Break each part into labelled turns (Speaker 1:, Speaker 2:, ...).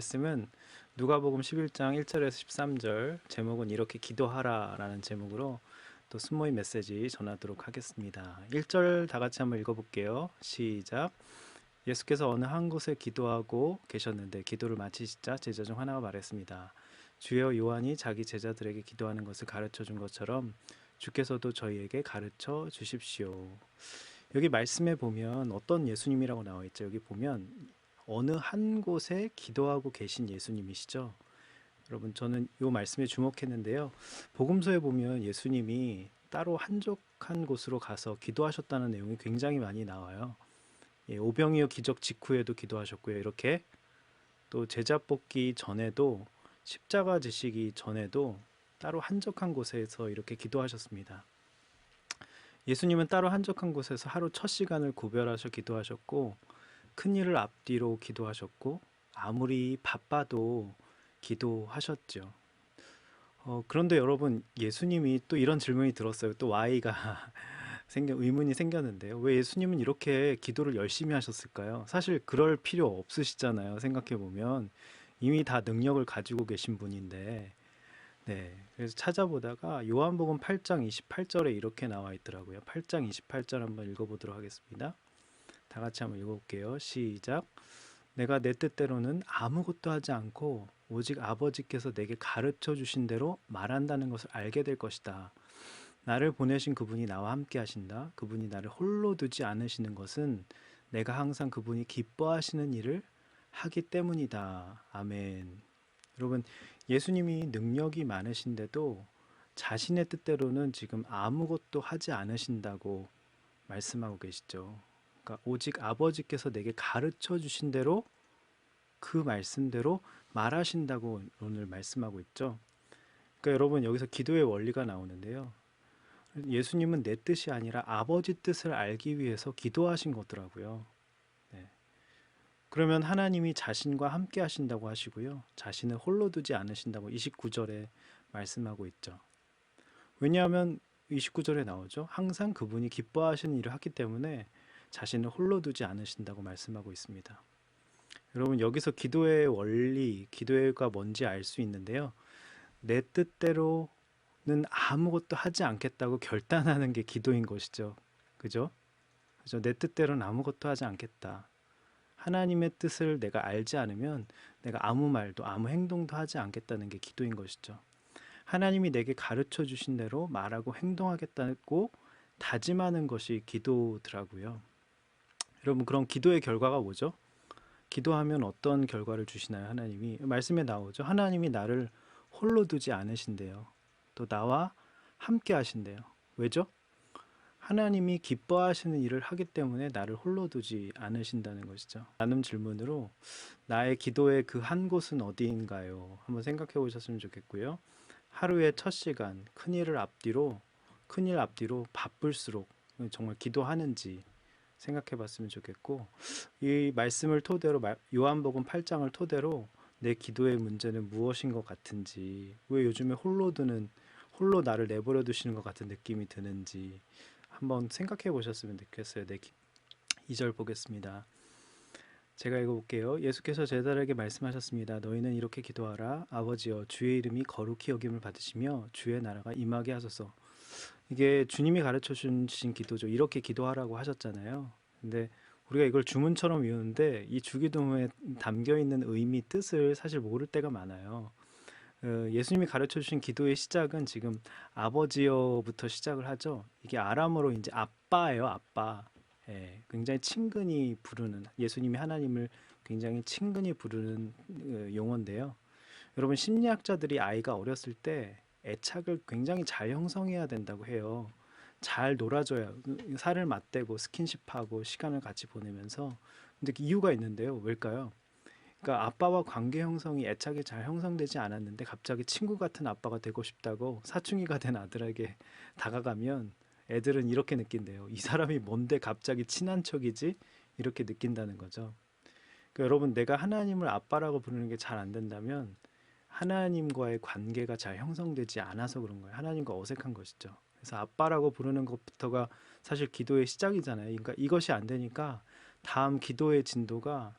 Speaker 1: 말씀은 누가복음 11장 1절에서 13절, 제목은 이렇게 기도하라 라는 제목으로 또 순모임 메시지 전하도록 하겠습니다. 1절 다 같이 한번 읽어볼게요. 시작. 예수께서 어느 한 곳에 기도하고 계셨는데 기도를 마치시자 제자 중 하나가 말했습니다. 주여, 요한이 자기 제자들에게 기도하는 것을 가르쳐 준 것처럼 주께서도 저희에게 가르쳐 주십시오. 여기 말씀에 보면 어떤 예수님이라고 나와 있죠. 여기 보면 어느 한 곳에 기도하고 계신 예수님이시죠. 여러분, 저는 이 말씀에 주목했는데요. 복음서에 보면 예수님이 따로 한적한 곳으로 가서 기도하셨다는 내용이 굉장히 많이 나와요. 오병이어 기적 직후에도 기도하셨고요. 이렇게 또 제자 뽑기 전에도, 십자가 지시기 전에도 따로 한적한 곳에서 이렇게 기도하셨습니다. 예수님은 따로 한적한 곳에서 하루 첫 시간을 구별하셔 기도하셨고, 큰 일을 앞뒤로 기도하셨고, 아무리 바빠도 기도하셨죠. 그런데 여러분, 예수님이 또 이런 질문이 들었어요. 또 Y가 의문이 생겼는데요. 왜 예수님은 이렇게 기도를 열심히 하셨을까요? 사실 그럴 필요 없으시잖아요. 생각해보면 이미 다 능력을 가지고 계신 분인데. 네, 그래서 찾아보다가 요한복음 8장 28절에 이렇게 나와 있더라고요. 8장 28절 한번 읽어보도록 하겠습니다. 다 같이 한번 읽어볼게요. 시작. 내가 내 뜻대로는 아무것도 하지 않고 오직 아버지께서 내게 가르쳐 주신 대로 말한다는 것을 알게 될 것이다. 나를 보내신 그분이 나와 함께 하신다. 그분이 나를 홀로 두지 않으시는 것은 내가 항상 그분이 기뻐하시는 일을 하기 때문이다. 아멘. 여러분, 예수님이 능력이 많으신데도 자신의 뜻대로는 지금 아무것도 하지 않으신다고 말씀하고 계시죠. 그러니까 오직 아버지께서 내게 가르쳐 주신 대로 그 말씀대로 말하신다고 오늘 말씀하고 있죠. 그러니까 여러분, 여기서 기도의 원리가 나오는데요. 예수님은 내 뜻이 아니라 아버지 뜻을 알기 위해서 기도하신 거더라고요. 네. 그러면 하나님이 자신과 함께 하신다고 하시고요. 자신을 홀로 두지 않으신다고 29절에 말씀하고 있죠. 왜냐하면 29절에 나오죠. 항상 그분이 기뻐하시는 일을 하기 때문에 자신을 홀로 두지 않으신다고 말씀하고 있습니다. 여러분, 여기서 기도의 원리, 기도가 뭔지 알 수 있는데요. 내 뜻대로는 아무것도 하지 않겠다고 결단하는 게 기도인 것이죠. 그죠? 내 뜻대로는 아무것도 하지 않겠다. 하나님의 뜻을 내가 알지 않으면 내가 아무 말도 아무 행동도 하지 않겠다는 게 기도인 것이죠. 하나님이 내게 가르쳐 주신 대로 말하고 행동하겠다고 다짐하는 것이 기도더라고요. 여러분, 그럼 기도의 결과가 뭐죠? 기도하면 어떤 결과를 주시나요? 하나님이 말씀에 나오죠. 하나님이 나를 홀로 두지 않으신대요. 또 나와 함께 하신대요. 왜죠? 하나님이 기뻐하시는 일을 하기 때문에 나를 홀로 두지 않으신다는 것이죠. 나눔 질문으로 나의 기도의 그 한 곳은 어디인가요? 한번 생각해 보셨으면 좋겠고요. 하루의 첫 시간, 큰일 앞뒤로 바쁠수록 정말 기도하는지 생각해 봤으면 좋겠고, 이 말씀을 토대로 요한복음 8장을 토대로 내 기도의 문제는 무엇인 것 같은지, 왜 요즘에 홀로 나를 내버려 두시는 것 같은 느낌이 드는지 한번 생각해 보셨으면 좋겠어요. 2절 보겠습니다. 제가 읽어볼게요. 예수께서 제자들에게 말씀하셨습니다. 너희는 이렇게 기도하라. 아버지여, 주의 이름이 거룩히 여김을 받으시며 주의 나라가 임하게 하소서. 이게 주님이 가르쳐 주신 기도죠. 이렇게 기도하라고 하셨잖아요. 근데 우리가 이걸 주문처럼 외우는데 이 주기도문에 담겨 있는 의미, 뜻을 사실 모를 때가 많아요. 예수님이 가르쳐 주신 기도의 시작은 지금 아버지여부터 시작을 하죠. 이게 아람어로 이제 아빠예요, 아빠. 예, 굉장히 친근히 부르는, 예수님이 하나님을 굉장히 친근히 부르는 용어인데요. 여러분, 심리학자들이 아이가 어렸을 때 애착을 굉장히 잘 형성해야 된다고 해요. 잘 놀아줘야, 살을 맞대고 스킨십하고 시간을 같이 보내면서. 근데 그 이유가 있는데요. 왜일까요? 그러니까 아빠와 관계 형성이, 애착이 잘 형성되지 않았는데 갑자기 친구 같은 아빠가 되고 싶다고 사춘기가 된 아들에게 다가가면 애들은 이렇게 느낀대요. 이 사람이 뭔데 갑자기 친한 척이지? 이렇게 느낀다는 거죠. 그러니까 여러분, 내가 하나님을 아빠라고 부르는 게 잘 안 된다면 하나님과의 관계가 잘 형성되지 않아서 그런 거예요. 하나님과 어색한 것이죠. 그래서 아빠라고 부르는 것부터가 사실 기도의 시작이잖아요. 그러니까 이것이 안 되니까 다음 기도의 진도가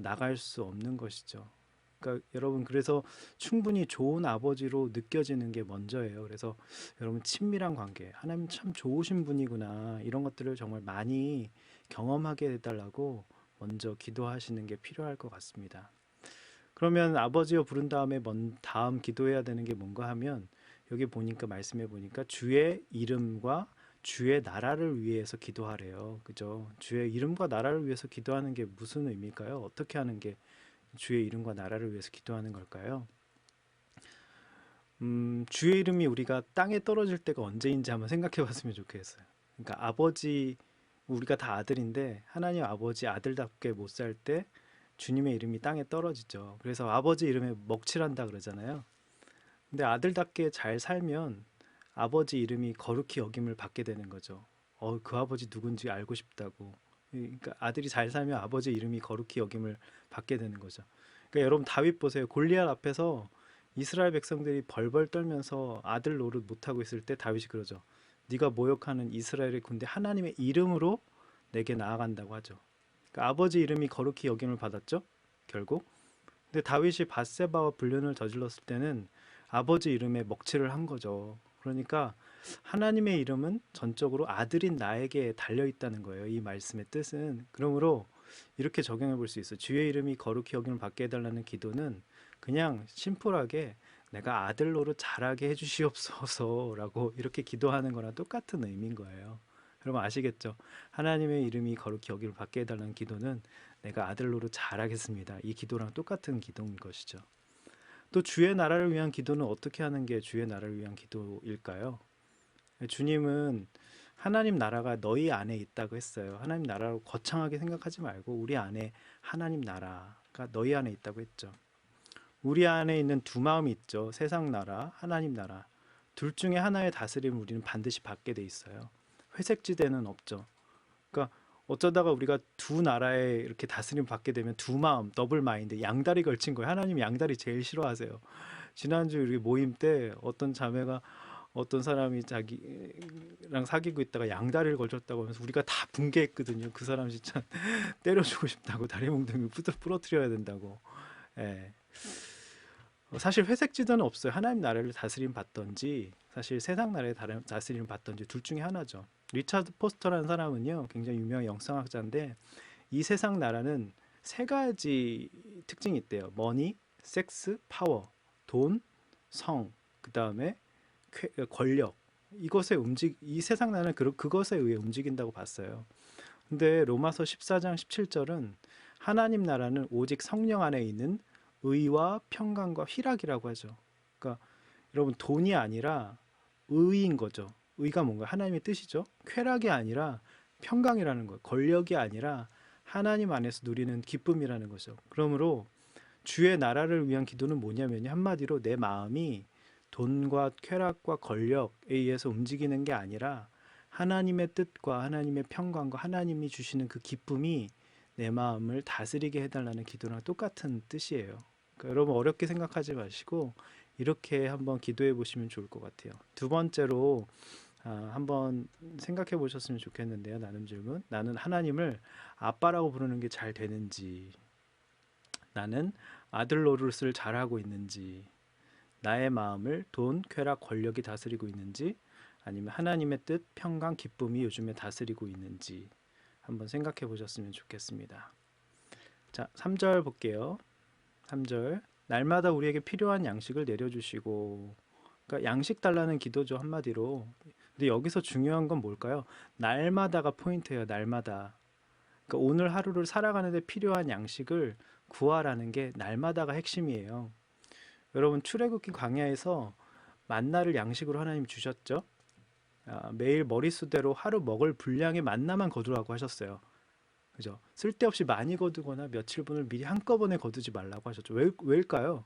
Speaker 1: 나갈 수 없는 것이죠. 그러니까 여러분 그래서 충분히 좋은 아버지로 느껴지는 게 먼저예요. 그래서 여러분 친밀한 관계, 하나님 참 좋으신 분이구나 이런 것들을 정말 많이 경험하게 해달라고 먼저 기도하시는 게 필요할 것 같습니다. 그러면 아버지여 부른 다음에 다음 기도해야 되는 게 뭔가 하면 여기 보니까 말씀해 보니까 주의 이름과 주의 나라를 위해서 기도하래요. 그죠? 주의 이름과 나라를 위해서 기도하는 게 무슨 의미일까요? 어떻게 하는 게 주의 이름과 나라를 위해서 기도하는 걸까요? 주의 이름이 우리가 땅에 떨어질 때가 언제인지 한번 생각해 봤으면 좋겠어요. 그러니까 아버지, 우리가 다 아들인데 하나님 아버지 아들답게 못 살 때 주님의 이름이 땅에 떨어지죠. 그래서 아버지 이름에 먹칠한다 그러잖아요. 근데 아들답게 잘 살면 아버지 이름이 거룩히 여김을 받게 되는 거죠. 그 아버지 누군지 알고 싶다고. 그러니까 아들이 잘 살면 아버지 이름이 거룩히 여김을 받게 되는 거죠. 그러니까 여러분 다윗 보세요. 골리앗 앞에서 이스라엘 백성들이 벌벌 떨면서 아들 노릇 못하고 있을 때 다윗이 그러죠. 네가 모욕하는 이스라엘의 군대 하나님의 이름으로 내게 나아간다고 하죠. 그러니까 아버지 이름이 거룩히 여김을 받았죠. 결국. 근데 다윗이 밧세바와 불륜을 저질렀을 때는 아버지 이름에 먹칠을 한 거죠. 그러니까 하나님의 이름은 전적으로 아들인 나에게 달려 있다는 거예요. 이 말씀의 뜻은. 그러므로 이렇게 적용해 볼 수 있어요. 주의 이름이 거룩히 여김을 받게 해달라는 기도는 그냥 심플하게 내가 아들 노릇 잘하게 해주시옵소서라고 이렇게 기도하는 거랑 똑같은 의미인 거예요. 여러분 아시겠죠? 하나님의 이름이 거룩히 여김을 받게 해달라는 기도는 내가 아들 노릇 잘하겠습니다. 이 기도랑 똑같은 기도인 것이죠. 또 주의 나라를 위한 기도는 어떻게 하는 게 주의 나라를 위한 기도일까요? 주님은 하나님 나라가 너희 안에 있다고 했어요. 하나님 나라로 거창하게 생각하지 말고 우리 안에 하나님 나라가 너희 안에 있다고 했죠. 우리 안에 있는 두 마음이 있죠. 세상 나라, 하나님 나라. 둘 중에 하나의 다스림을 우리는 반드시 받게 돼 있어요. 회색지대는 없죠. 그러니까 어쩌다가 우리가 두 나라에 이렇게 다스림 받게 되면 두 마음, 더블 마인드, 양다리 걸친 거예요. 하나님 양다리 제일 싫어하세요. 지난주 우리 모임 때 어떤 자매가 어떤 사람이 자기랑 사귀고 있다가 양다리를 걸쳤다고 하면서 우리가 다 붕괴했거든요. 그 사람 진짜 때려주고 싶다고 다리 몽둥이 부러뜨려야 된다고. 예. 사실 회색 지대는 없어요. 하나님 나라를 다스림 받던지 사실 세상 나라의 다스림 받던지 둘 중에 하나죠. 리차드 포스터라는 사람은요 굉장히 유명한 영성학자인데 이 세상 나라는 세 가지 특징이 있대요. 머니, 섹스, 파워, 돈, 성, 그 다음에 권력. 이 세상 나라는 그것에 의해 움직인다고 봤어요. 근데 로마서 14장 17절은 하나님 나라는 오직 성령 안에 있는 의와 평강과 희락이라고 하죠. 그러니까 여러분 돈이 아니라 의인 거죠. 의가 뭔가 하나님의 뜻이죠. 쾌락이 아니라 평강이라는 거예요. 권력이 아니라 하나님 안에서 누리는 기쁨이라는 거죠. 그러므로 주의 나라를 위한 기도는 뭐냐면요. 한마디로 내 마음이 돈과 쾌락과 권력에 의해서 움직이는 게 아니라 하나님의 뜻과 하나님의 평강과 하나님이 주시는 그 기쁨이 내 마음을 다스리게 해달라는 기도랑 똑같은 뜻이에요. 그러니까 여러분 어렵게 생각하지 마시고 이렇게 한번 기도해 보시면 좋을 것 같아요. 두 번째로 한번 생각해 보셨으면 좋겠는데요. 나눔 질문. 나는 하나님을 아빠라고 부르는 게 잘 되는지, 나는 아들 노릇을 잘하고 있는지, 나의 마음을 돈, 쾌락, 권력이 다스리고 있는지, 아니면 하나님의 뜻, 평강, 기쁨이 요즘에 다스리고 있는지 한번 생각해 보셨으면 좋겠습니다. 자, 3절 볼게요. 3절. 날마다 우리에게 필요한 양식을 내려주시고, 그러니까 양식 달라는 기도죠, 한마디로. 근데 여기서 중요한 건 뭘까요? 날마다가 포인트예요, 날마다. 그러니까 오늘 하루를 살아가는데 필요한 양식을 구하라는 게 날마다가 핵심이에요. 여러분 출애굽기 광야에서 만나를 양식으로 하나님 주셨죠? 매일 머릿수대로 하루 먹을 분량의 만나만 거두라고 하셨어요. 그죠? 쓸데없이 많이 거두거나 며칠분을 미리 한꺼번에 거두지 말라고 하셨죠. 왜일까요?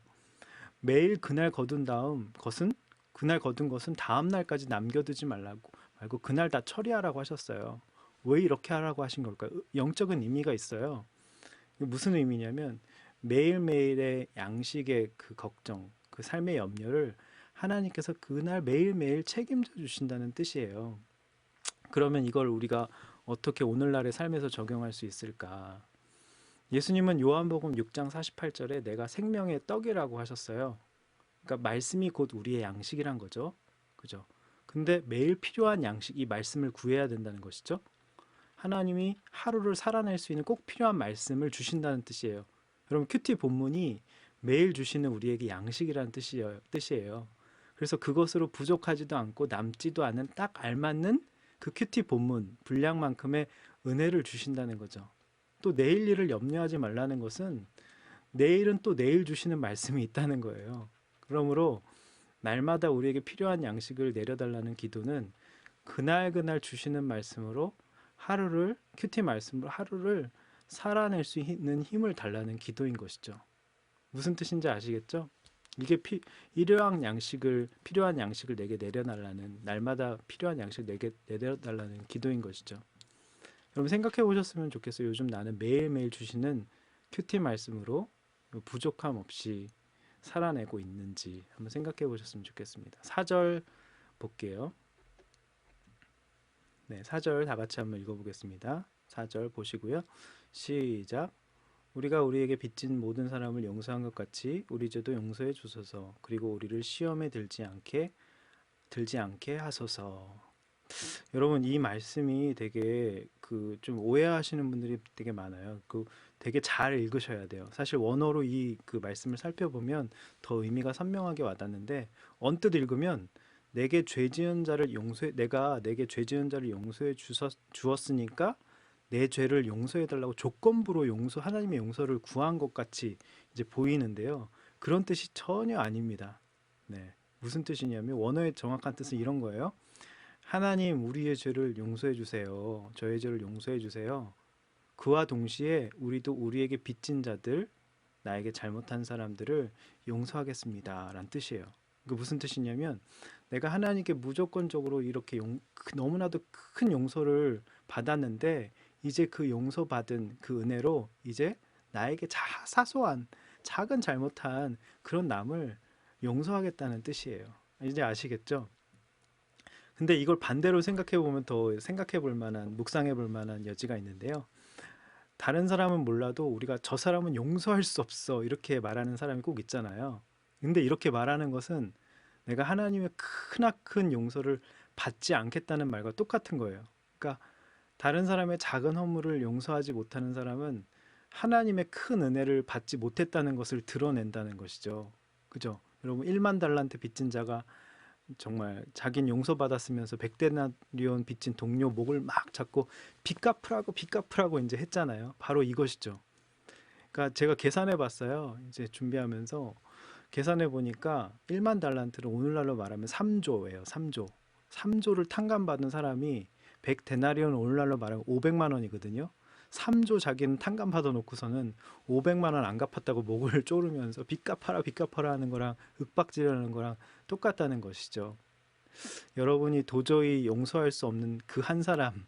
Speaker 1: 매일 그날 거둔 것은 그날 거둔 것은 다음 날까지 남겨두지 말고 그날 다 처리하라고 하셨어요. 왜 이렇게 하라고 하신 걸까요? 영적인 의미가 있어요. 무슨 의미냐면 매일매일의 양식의 그 걱정, 그 삶의 염려를 하나님께서 그날 매일매일 책임져 주신다는 뜻이에요. 그러면 이걸 우리가 어떻게 오늘날의 삶에서 적용할 수 있을까? 예수님은 요한복음 6장 48절에 내가 생명의 떡이라고 하셨어요. 그러니까 말씀이 곧 우리의 양식이란 거죠. 그죠? 근데 매일 필요한 양식, 이 말씀을 구해야 된다는 것이죠. 하나님이 하루를 살아낼 수 있는 꼭 필요한 말씀을 주신다는 뜻이에요. 여러분 큐티 본문이 매일 주시는 우리에게 양식이라는 뜻이에요. 그래서 그것으로 부족하지도 않고 남지도 않은 딱 알맞는 그 큐티 본문 분량만큼의 은혜를 주신다는 거죠. 또 내일 일을 염려하지 말라는 것은 내일은 또 내일 주시는 말씀이 있다는 거예요. 그러므로 날마다 우리에게 필요한 양식을 내려달라는 기도는 그날 주시는 말씀으로 하루를 큐티 말씀으로 하루를 살아낼 수 있는 힘을 달라는 기도인 것이죠. 무슨 뜻인지 아시겠죠? 이게 필요한 양식을 내게 내려달라는 날마다 필요한 양식을 내게 내려달라는 기도인 것이죠. 여러분 생각해 보셨으면 좋겠어요. 요즘 나는 매일매일 주시는 큐티 말씀으로 부족함 없이 살아내고 있는지 한번 생각해 보셨으면 좋겠습니다. 4절 볼게요. 네, 4절 다 같이 한번 읽어보겠습니다. 4절 보시고요. 시작. 우리가 우리에게 빚진 모든 사람을 용서한 것 같이 우리 죄도 용서해 주소서. 그리고 우리를 시험에 들지 않게 하소서. 여러분 이 말씀이 되게 그 좀 오해하시는 분들이 되게 많아요. 그 되게 잘 읽으셔야 돼요. 사실 원어로 이 그 말씀을 살펴보면 더 의미가 선명하게 와닿는데 언뜻 읽으면 내가 내게 죄 지은 자를 용서해 주었으니까 내 죄를 용서해 달라고 조건부로 하나님의 용서를 구한 것 같이 이제 보이는데요. 그런 뜻이 전혀 아닙니다. 네. 무슨 뜻이냐면 원어의 정확한 뜻은 이런 거예요. 하나님 우리의 죄를 용서해 주세요. 저의 죄를 용서해 주세요. 그와 동시에 우리도 우리에게 빚진 자들, 나에게 잘못한 사람들을 용서하겠습니다. 라는 뜻이에요. 그 무슨 뜻이냐면 내가 하나님께 무조건적으로 이렇게 너무나도 큰 용서를 받았는데 이제 그 용서받은 그 은혜로 이제 나에게 사소한 작은 잘못한 그런 남을 용서하겠다는 뜻이에요. 이제 아시겠죠? 근데 이걸 반대로 생각해 보면 더 생각해 볼 만한, 묵상해 볼 만한 여지가 있는데요. 다른 사람은 몰라도 우리가 저 사람은 용서할 수 없어 이렇게 말하는 사람이 꼭 있잖아요. 근데 이렇게 말하는 것은 내가 하나님의 크나큰 용서를 받지 않겠다는 말과 똑같은 거예요. 그러니까 다른 사람의 작은 허물을 용서하지 못하는 사람은 하나님의 큰 은혜를 받지 못했다는 것을 드러낸다는 것이죠. 그죠? 여러분 1만 달란트 빚진 자가 정말 자긴 용서받았으면서 백데나리온 빚진 동료 목을 막 잡고 빚 갚으라고 이제 했잖아요. 바로 이것이죠. 그러니까 제가 계산해 봤어요. 이제 준비하면서 계산해 보니까 1만 달란트를 오늘날로 말하면 3조예요. 3조. 3조를 탕감받은 사람이 100데나리온 오늘날로 말하면 500만 원이거든요. 3조 자기는 탕감 받아 놓고서는 500만 원 안 갚았다고 목을 조르면서 빚 갚아라 하는 거랑 윽박지르는 거랑 똑같다는 것이죠. 여러분이 도저히 용서할 수 없는 그 한 사람,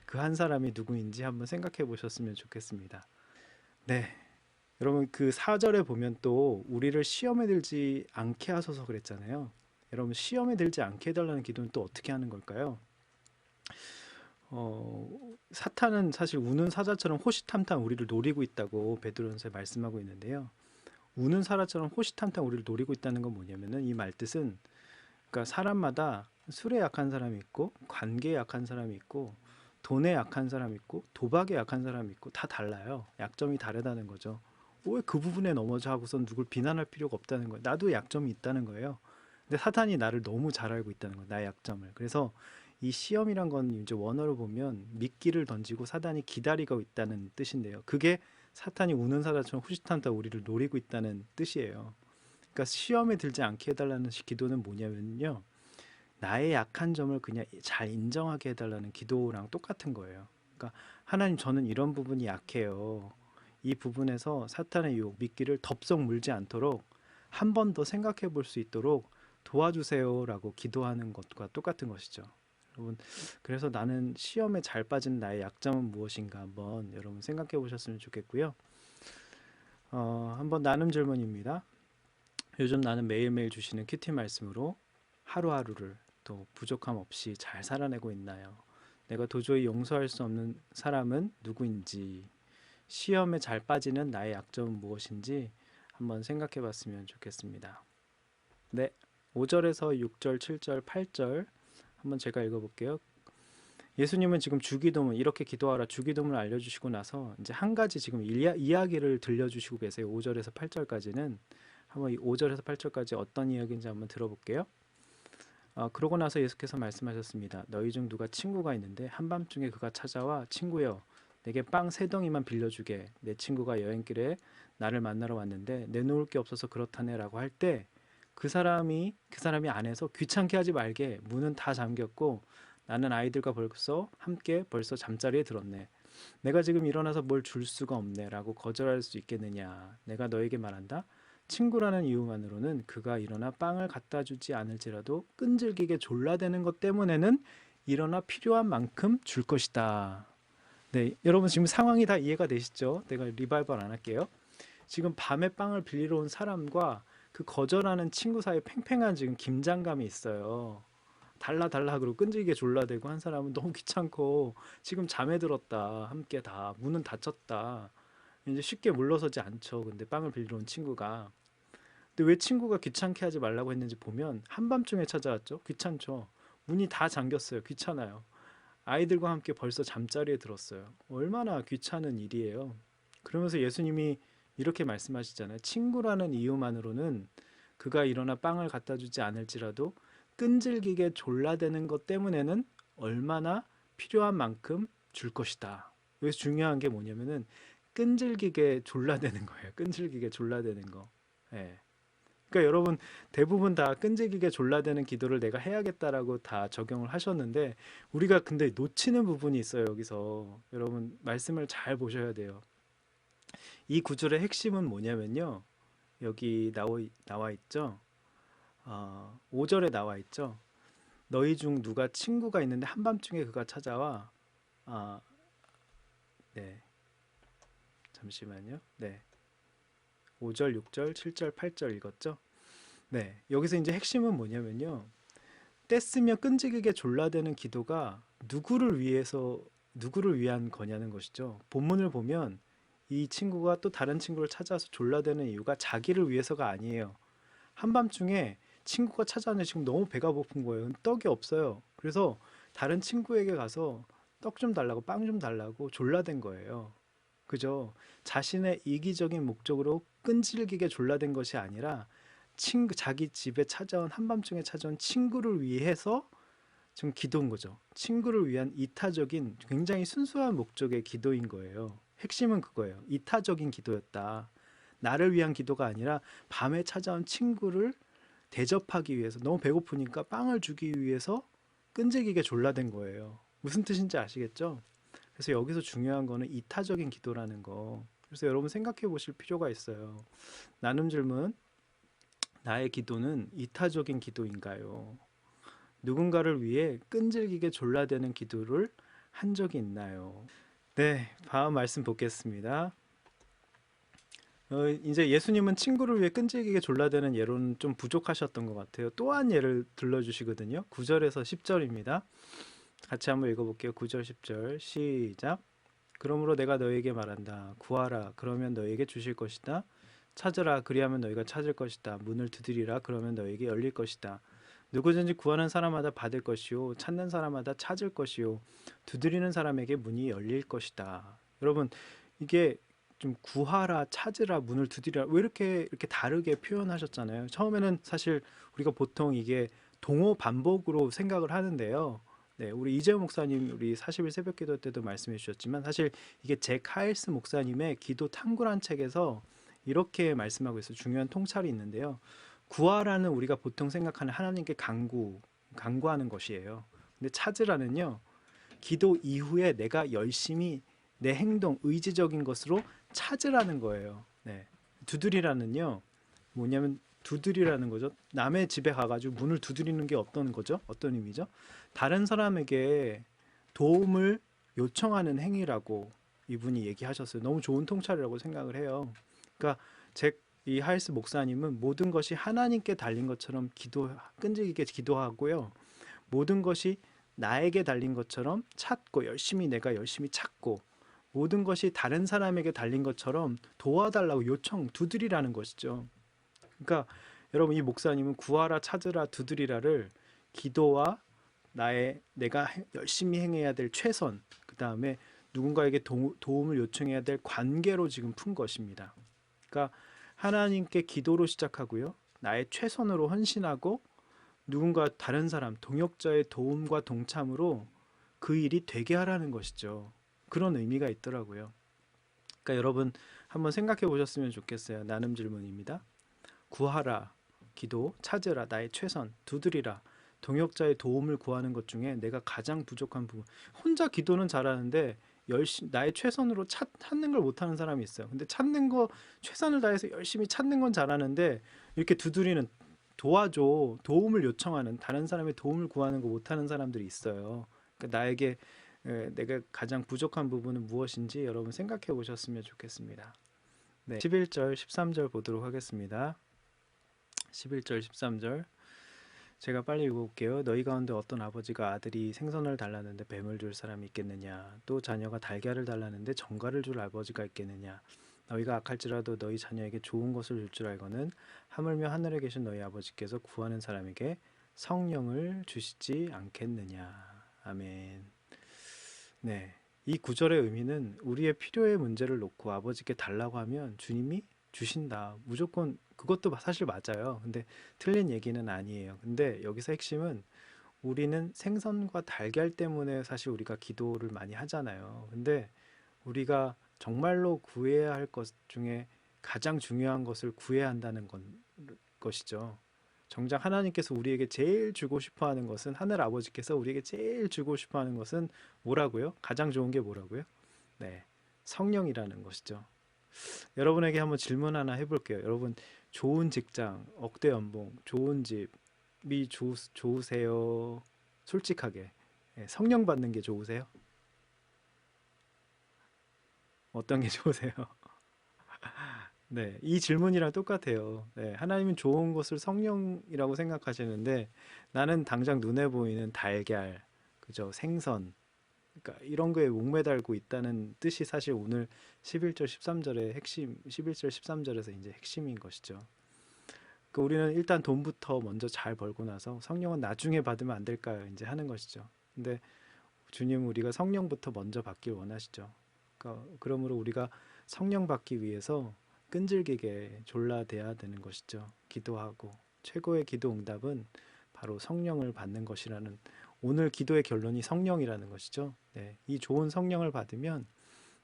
Speaker 1: 그 한 사람이 누구인지 한번 생각해 보셨으면 좋겠습니다. 네. 여러분 그 4절에 보면 또 우리를 시험에 들지 않게 하소서 그랬잖아요. 여러분 시험에 들지 않게 해달라는 기도는 또 어떻게 하는 걸까요? 사탄은 사실 우는 사자처럼 호시탐탐 우리를 노리고 있다고 베드로전서에 말씀하고 있는데요. 우는 사자처럼 호시탐탐 우리를 노리고 있다는 건 뭐냐면은 이 말뜻은 그러니까 사람마다 술에 약한 사람이 있고 관계에 약한 사람이 있고 돈에 약한 사람이 있고 도박에 약한 사람이 있고 다 달라요. 약점이 다르다는 거죠. 왜 그 부분에 넘어져 하고선 누굴 비난할 필요가 없다는 거예요. 나도 약점이 있다는 거예요. 근데 사탄이 나를 너무 잘 알고 있다는 거예요. 나의 약점을. 그래서 이 시험이란 건 이제 원어로 보면 미끼를 던지고 사단이 기다리고 있다는 뜻인데요. 그게 사탄이 우는 사자처럼 후시탐탐 우리를 노리고 있다는 뜻이에요. 그러니까 시험에 들지 않게 해달라는 기도는 뭐냐면요. 나의 약한 점을 그냥 잘 인정하게 해달라는 기도랑 똑같은 거예요. 그러니까 하나님 저는 이런 부분이 약해요. 이 부분에서 사탄의 유혹, 미끼를 덥석 물지 않도록 한 번 더 생각해 볼 수 있도록 도와주세요라고 기도하는 것과 똑같은 것이죠. 여러분, 그래서 나는 시험에 잘 빠진 나의 약점은 무엇인가 한번 여러분 생각해 보셨으면 좋겠고요. 한번 나눔 질문입니다. 요즘 나는 매일매일 주시는 큐티 말씀으로 하루하루를 또 부족함 없이 잘 살아내고 있나요? 내가 도저히 용서할 수 없는 사람은 누구인지 시험에 잘 빠지는 나의 약점은 무엇인지 한번 생각해 봤으면 좋겠습니다. 네, 5절에서 6절, 7절, 8절 한번 제가 읽어볼게요. 예수님은 지금 주기도문 이렇게 기도하라 주기도문을 알려주시고 나서 이제 한 가지 지금 이야기를 들려주시고 계세요. 5절에서 8절까지는 한번 이 5절에서 8절까지 어떤 이야기인지 한번 들어볼게요. 그러고 나서 예수께서 말씀하셨습니다. 너희 중 누가 친구가 있는데 한밤중에 그가 찾아와 친구여 내게 빵 3덩이만 빌려주게 내 친구가 여행길에 나를 만나러 왔는데 내놓을 게 없어서 그렇다네 라고 할 때 그 사람이 안에서 귀찮게 하지 말게 문은 다 잠겼고 나는 아이들과 벌써 잠자리에 들었네. 내가 지금 일어나서 뭘 줄 수가 없네 라고 거절할 수 있겠느냐. 내가 너에게 말한다. 친구라는 이유만으로는 그가 일어나 빵을 갖다 주지 않을지라도 끈질기게 졸라대는 것 때문에는 일어나 필요한 만큼 줄 것이다. 네, 여러분 지금 상황이 다 이해가 되시죠? 내가 리바이벌 안 할게요. 지금 밤에 빵을 빌리러 온 사람과 그 거절하는 친구 사이에 팽팽한 지금 긴장감이 있어요. 달라 달라 그러고 끈질기게 졸라대고 한 사람은 너무 귀찮고 지금 잠에 들었다. 함께 다 문은 닫혔다. 이제 쉽게 물러서지 않죠. 근데 빵을 빌리러 온 친구가. 근데 왜 친구가 귀찮게 하지 말라고 했는지 보면 한밤중에 찾아왔죠. 귀찮죠. 문이 다 잠겼어요. 귀찮아요. 아이들과 함께 벌써 잠자리에 들었어요. 얼마나 귀찮은 일이에요. 그러면서 예수님이 이렇게 말씀하시잖아요. 친구라는 이유만으로는 그가 일어나 빵을 갖다 주지 않을지라도 끈질기게 졸라대는 것 때문에는 얼마나 필요한 만큼 줄 것이다. 여기서 중요한 게 뭐냐면은 끈질기게 졸라대는 거예요. 끈질기게 졸라대는 거. 예. 그러니까 여러분 대부분 다 끈질기게 졸라대는 기도를 내가 해야겠다라고 다 적용을 하셨는데 우리가 근데 놓치는 부분이 있어요. 여기서 여러분 말씀을 잘 보셔야 돼요. 이 구절의 핵심은 뭐냐면요. 여기 나와 있죠. 5절에 나와 있죠. 너희 중 누가 친구가 있는데 한밤중에 그가 찾아와 네. 잠시만요. 네. 5절, 6절, 7절, 8절 읽었죠? 네. 여기서 이제 핵심은 뭐냐면요. 떼쓰며 끈질기게 졸라대는 기도가 누구를 위한 거냐는 것이죠. 본문을 보면 이 친구가 또 다른 친구를 찾아서 졸라대는 이유가 자기를 위해서가 아니에요. 한밤중에 친구가 찾아왔는데 지금 너무 배가 고픈 거예요. 떡이 없어요. 그래서 다른 친구에게 가서 떡 좀 달라고 빵 좀 달라고 졸라댄 거예요. 그죠? 자신의 이기적인 목적으로 끈질기게 졸라댄 것이 아니라 자기 집에 한밤중에 찾아온 친구를 위해서 지금 기도인 거죠. 친구를 위한 이타적인 굉장히 순수한 목적의 기도인 거예요. 핵심은 그거예요. 이타적인 기도였다. 나를 위한 기도가 아니라 밤에 찾아온 친구를 대접하기 위해서 너무 배고프니까 빵을 주기 위해서 끈질기게 졸라댄 거예요. 무슨 뜻인지 아시겠죠? 그래서 여기서 중요한 거는 이타적인 기도라는 거. 그래서 여러분 생각해 보실 필요가 있어요. 나눔 질문. 나의 기도는 이타적인 기도인가요? 누군가를 위해 끈질기게 졸라대는 기도를 한 적이 있나요? 네, 다음 말씀 보겠습니다. 이제 예수님은 친구를 위해 끈질기게 졸라대는 예로는 좀 부족하셨던 것 같아요. 또 한 예를 들려주시거든요. 9절에서 10절입니다. 같이 한번 읽어볼게요. 9절, 10절 시작. 그러므로 내가 너에게 말한다. 구하라. 그러면 너에게 주실 것이다. 찾으라. 그리하면 너희가 찾을 것이다. 문을 두드리라. 그러면 너에게 열릴 것이다. 누구든지 구하는 사람마다 받을 것이요. 찾는 사람마다 찾을 것이요. 두드리는 사람에게 문이 열릴 것이다. 여러분, 이게 좀 구하라, 찾으라, 문을 두드리라 왜 이렇게 다르게 표현하셨잖아요. 처음에는 사실 우리가 보통 이게 동호 반복으로 생각을 하는데요. 네, 우리 이재호 목사님 우리 40일 새벽 기도 때도 말씀해 주셨지만 사실 이게 잭 하일스 목사님의 기도 탐구란 책에서 이렇게 말씀하고 있어요. 중요한 통찰이 있는데요. 구하라는 우리가 보통 생각하는 하나님께 간구하는 것이에요. 근데 찾으라는요. 기도 이후에 내가 열심히 내 행동, 의지적인 것으로 찾으라는 거예요. 네. 두드리라는요. 뭐냐면 두드리라는 거죠. 남의 집에 가가지고 문을 두드리는 게 어떤 거죠? 어떤 의미죠? 다른 사람에게 도움을 요청하는 행위라고 이분이 얘기하셨어요. 너무 좋은 통찰이라고 생각을 해요. 그러니까 이 하일스 목사님은 모든 것이 하나님께 달린 것처럼 끈질기게 기도하고요. 모든 것이 나에게 달린 것처럼 내가 열심히 찾고 모든 것이 다른 사람에게 달린 것처럼 도와달라고 요청, 두드리라는 것이죠. 그러니까 여러분, 이 목사님은 구하라, 찾으라, 두드리라를 기도와 내가 열심히 행해야 될 최선, 그 다음에 누군가에게 도움을 요청해야 될 관계로 지금 푼 것입니다. 그러니까 하나님께 기도로 시작하고요, 나의 최선으로 헌신하고 누군가 다른 사람, 동역자의 도움과 동참으로 그 일이 되게 하라는 것이죠. 그런 의미가 있더라고요. 그러니까 여러분 한번 생각해 보셨으면 좋겠어요. 나눔 질문입니다. 구하라, 기도, 찾으라, 나의 최선, 두드리라, 동역자의 도움을 구하는 것 중에 내가 가장 부족한 부분. 혼자 기도는 잘하는데 열심히 나의 최선으로 찾는 걸 못하는 사람이 있어요. 근데 찾는 거 최선을 다해서 열심히 찾는 건 잘하는데 이렇게 두드리는, 도와줘, 도움을 요청하는, 다른 사람의 도움을 구하는 거 못하는 사람들이 있어요. 그러니까 내가 가장 부족한 부분은 무엇인지 여러분 생각해 보셨으면 좋겠습니다. 네, 11절, 13절 보도록 하겠습니다. 11절, 13절. 제가 빨리 읽어볼게요. 너희 가운데 어떤 아버지가 아들이 생선을 달라는데 뱀을 줄 사람이 있겠느냐? 또 자녀가 달걀을 달라는데 정갈을 줄 아버지가 있겠느냐? 너희가 악할지라도 너희 자녀에게 좋은 것을 줄 줄 알거는 하물며 하늘에 계신 너희 아버지께서 구하는 사람에게 성령을 주시지 않겠느냐? 아멘. 네. 이 구절의 의미는 우리의 필요의 문제를 놓고 아버지께 달라고 하면 주님이 주신다. 무조건 그것도 사실 맞아요. 근데 틀린 얘기는 아니에요. 근데 여기서 핵심은 우리는 생선과 달걀 때문에 사실 우리가 기도를 많이 하잖아요. 근데 우리가 정말로 구해야 할 것 중에 가장 중요한 것을 구해야 한다는 것이죠. 정작 하나님께서 우리에게 제일 주고 싶어 하는 것은, 하늘 아버지께서 우리에게 제일 주고 싶어 하는 것은 뭐라고요? 가장 좋은 게 뭐라고요? 네, 성령이라는 것이죠. 여러분에게 한번 질문 하나 해볼게요. 여러분, 좋은 직장, 억대 연봉, 좋은 집이 좋으세요? 솔직하게. 네, 성령 받는 게 좋으세요? 어떤 게 좋으세요? 네, 이 질문이랑 똑같아요. 네, 하나님은 좋은 것을 성령이라고 생각하시는데 나는 당장 눈에 보이는 달걀, 그죠? 생선, 그러니까 이런 거에 목매달고 있다는 뜻이 사실 오늘 11절 13절의 핵심, 11절 13절에서 이제 핵심인 것이죠. 그러니까 우리는 일단 돈부터 먼저 잘 벌고 나서 성령은 나중에 받으면 안 될까요? 이제 하는 것이죠. 근데 주님은 우리가 성령부터 먼저 받길 원하시죠. 그러니까 그러므로 우리가 성령 받기 위해서 끈질기게 졸라대야 되는 것이죠. 기도하고 최고의 기도 응답은 바로 성령을 받는 것이라는, 오늘 기도의 결론이 성령이라는 것이죠. 네, 이 좋은 성령을 받으면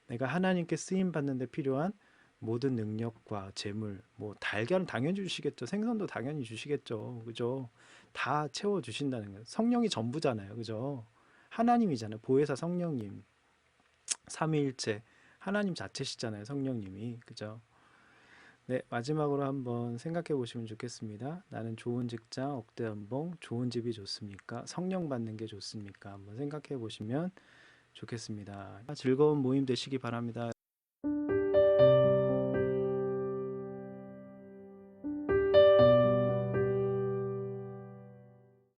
Speaker 1: 내가 하나님께 쓰임 받는 데 필요한 모든 능력과 재물, 뭐 달걀은 당연히 주시겠죠. 생선도 당연히 주시겠죠. 그죠? 다 채워 주신다는 거예요. 성령이 전부잖아요. 그죠? 하나님이잖아요. 보혜사 성령님. 삼위일체 하나님 자체시잖아요. 성령님이. 그죠? 네, 마지막으로 한번 생각해 보시면 좋겠습니다. 나는 좋은 직장, 억대 연봉, 좋은 집이 좋습니까? 성령 받는 게 좋습니까? 한번 생각해 보시면 좋겠습니다. 즐거운 모임 되시기 바랍니다.